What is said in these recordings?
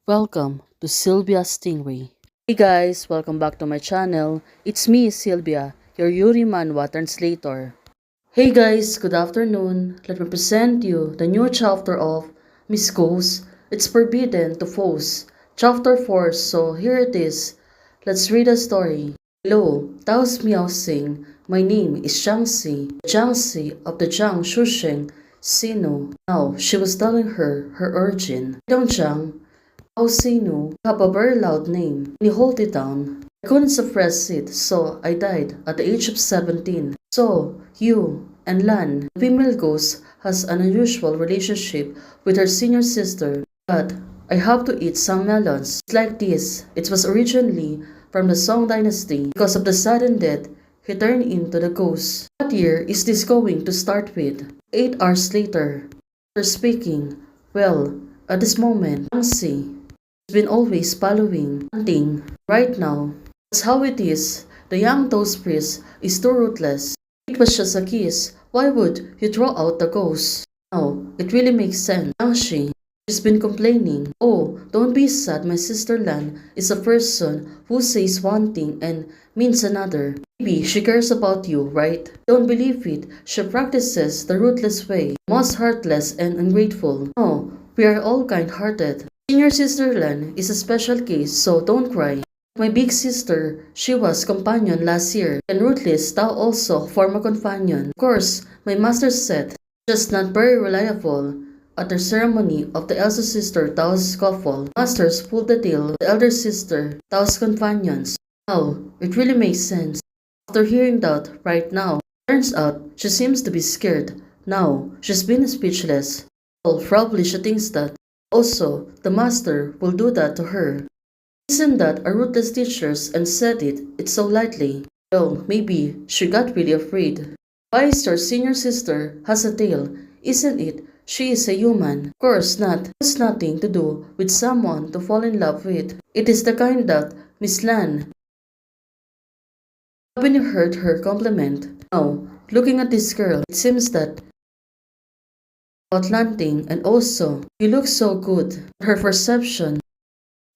Welcome to Sylvia Stingray. Hey guys, welcome back to my channel. It's me, Sylvia, your Yuri Manhwa translator. Hey guys, good afternoon. Let me present you the new chapter of Miss Ghost. It's Forbidden to Foes. Chapter 4, so here it is. Let's read the story. Hello, Tao's Miao Sing. My name is Jiangxi of the Jiang Shusheng Sino. Now, she was telling her origin. Dongjiang Sino have a very loud name. He hold it down. I couldn't suppress it, so I died at the age of 17. So, you and Lan, the female ghost, has an unusual relationship with her senior sister. But I have to eat some melons. It's like this. It was originally from the Song Dynasty. Because of the sudden death, he turned into the ghost. What year is this going to start with? 8 hours later. After speaking, well, at this moment, Yangtze has been always following, hunting. Right now, that's how it is. The young toast priest is too ruthless. It was just a kiss. Why would you throw out the ghost? No, it really makes sense. Yangtze, she's been complaining. Oh, don't be sad. My sister Lan is a person who says one thing and means another. Maybe she cares about you, right? Don't believe it. She practices the ruthless way. Most heartless and ungrateful. No, we are all kind-hearted. Senior sister Lan is a special case, so don't cry. My big sister, she was companion last year, and ruthless Tao also form a companion. Of course, my master said, just not very reliable. At the ceremony of the elder sister Tao's scuffle, masters pulled the tail of the elder sister Tao's companions. Now, it really makes sense. After hearing that right now, turns out she seems to be scared. Now, she's been speechless. Well, probably she thinks that. Also, the master will do that to her. Isn't that a ruthless teacher and said it so lightly? Well, maybe she got really afraid. Why is your senior sister has a tail? Isn't it? She is a human. Of course not. It has nothing to do with someone to fall in love with. It is the kind that Miss Lan. Haven't you heard her compliment? Now, looking at this girl, it seems that about landing, and also, you look so good. Her perception,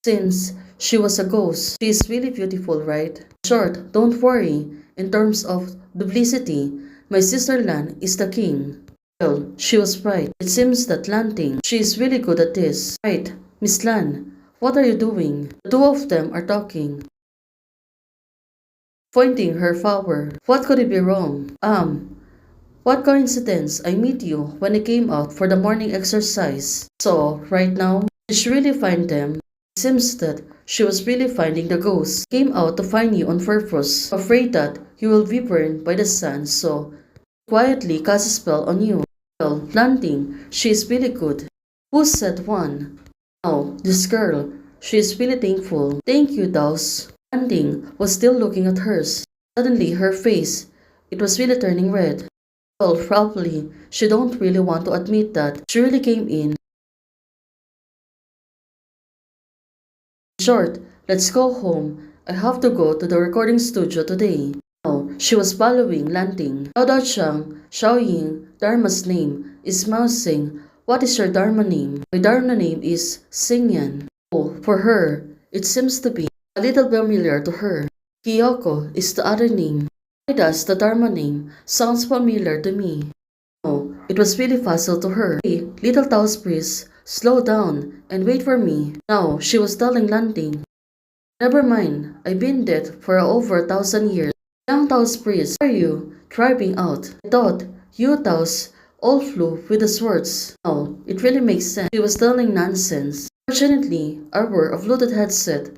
since she was a ghost, she is really beautiful, right? Short, don't worry. In terms of duplicity, my sister Lan is the king. Well, she was right. It seems that Lanting, she is really good at this. Right, Miss Lan, what are you doing? The two of them are talking, pointing her flower. What could it be wrong? What coincidence I meet you when I came out for the morning exercise. So, right now, did she really find them? It seems that she was really finding the ghosts. Came out to find you on purpose, afraid that you will be burned by the sun, so quietly cast a spell on you. Well, planting, she is really good. Who said one? Now, this girl, she is really thankful. Thank you, Daos. Planting was still looking at hers. Suddenly, her face, it was really turning red. Well, probably, she don't really want to admit that she really came in. In short, let's go home. I have to go to the recording studio today. Now, she was following Lanting. Xiao Daochang, Xiaoying, Dharma's name is Mao Sing. What is your Dharma name? My Dharma name is Xingyan. Oh, for her, it seems to be a little familiar to her. Kyoko is the other name. Why does the Dharma name sounds familiar to me? Oh, it was really facile to her. Hey, little Tao's priest, slow down and wait for me. Now, she was telling Lanting. Never mind, I've been dead for over 1,000 years. Young Tao's priest, why are you driving out? I thought you Taos all flew with the swords. Now, it really makes sense. She was telling nonsense. Fortunately, I wore a fluted headset.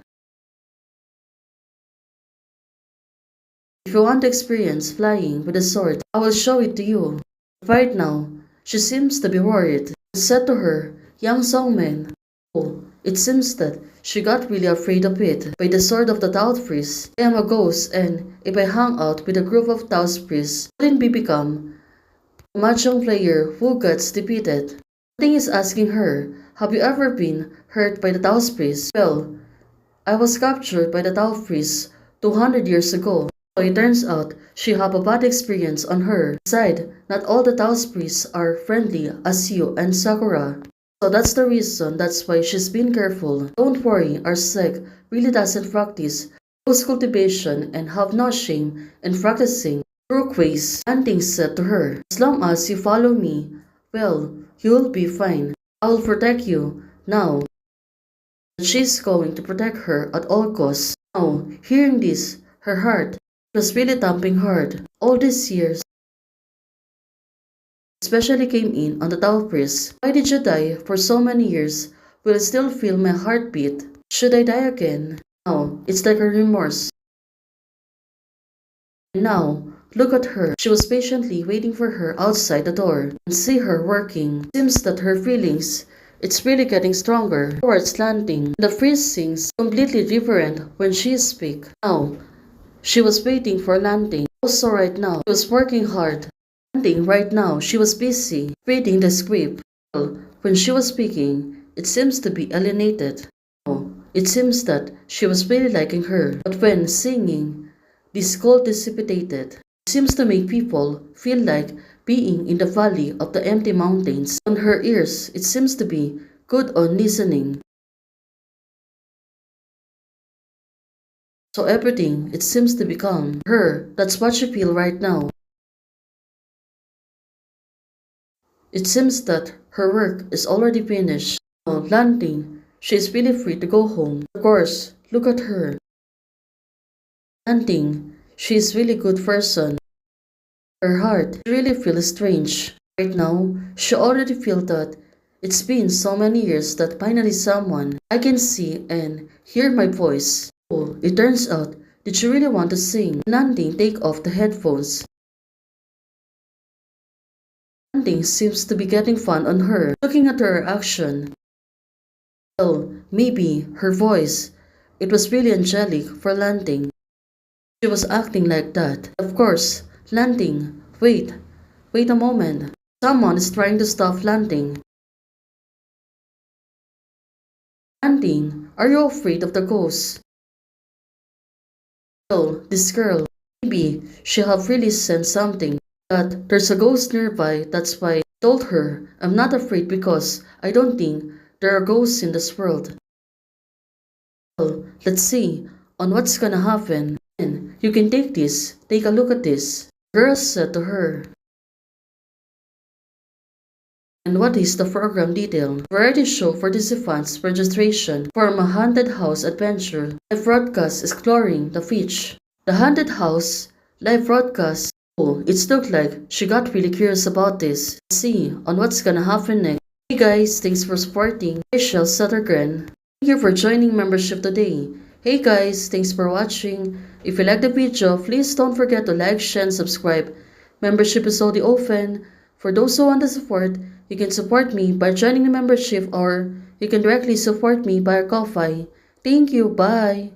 If you want to experience flying with a sword, I will show it to you. Right now, she seems to be worried. I said to her, young Songman, oh, it seems that she got really afraid of it. By the sword of the Tao priest, I am a ghost, and if I hang out with a group of Tao priests, wouldn't we become a mahjong player who gets defeated? Thing is asking her, have you ever been hurt by the Tao priest? Well, I was captured by the Tao priest 200 years ago. So it turns out she have a bad experience on her. Besides, not all the Tao's priests are friendly as you and Sakura. So that's the reason, that's why she's been careful. Don't worry, our sect really doesn't practice rose cultivation and have no shame in practicing crook ways. Hunting said to her, as long as you follow me, well, you'll be fine. I'll protect you. Now, she's going to protect her at all costs. Now, hearing this, her heart was really thumping hard. All these years, especially came in on the Tao priest. Why did you die for so many years? Will I still feel my heartbeat? Should I die again? Now, it's like a remorse. And now, look at her. She was patiently waiting for her outside the door and see her working. Seems that her feelings, it's really getting stronger. Towards landing. The priest sings completely different when she speaks. Now, she was waiting for landing. Also right now, she was working hard. Landing right now, she was busy reading the script. Well, when she was speaking, it seems to be alienated. No, it seems that she was really liking her. But when singing, this cold dissipated. It seems to make people feel like being in the valley of the empty mountains. On her ears, it seems to be good on listening. So everything, it seems to be calm. Her, that's what she feel right now. It seems that her work is already finished. Now, landing, she is really free to go home. Of course, look at her. Landing, she is really good person. Her heart really feels strange. Right now, she already feels that it's been so many years that finally someone I can see and hear my voice. Oh, it turns out, did she really want to sing? Landing take off the headphones. Landing seems to be getting fun on her. Looking at her action. Well, maybe her voice. It was really angelic for Landing. She was acting like that. Of course, Landing. Wait a moment. Someone is trying to stop Landing. Landing, are you afraid of the ghost? Well, this girl. Maybe she have really sensed something. That there's a ghost nearby, that's why I told her I'm not afraid because I don't think there are ghosts in this world. Well, let's see on what's gonna happen. And you can take a look at this. The girl said to her. And what is the program detail? Variety show participants registration for a haunted house adventure. Live broadcast exploring the beach. The haunted house live broadcast. Oh, it looked like she got really curious about this. Let's see on what's gonna happen next. Hey guys, thanks for supporting Rachel Suthergren. Thank you for joining membership today. Hey guys, thanks for watching. If you like the video, please don't forget to like, share, and subscribe. Membership is already open. For those who want to support, you can support me by joining the membership or you can directly support me by Ko-Fi. Thank you, bye!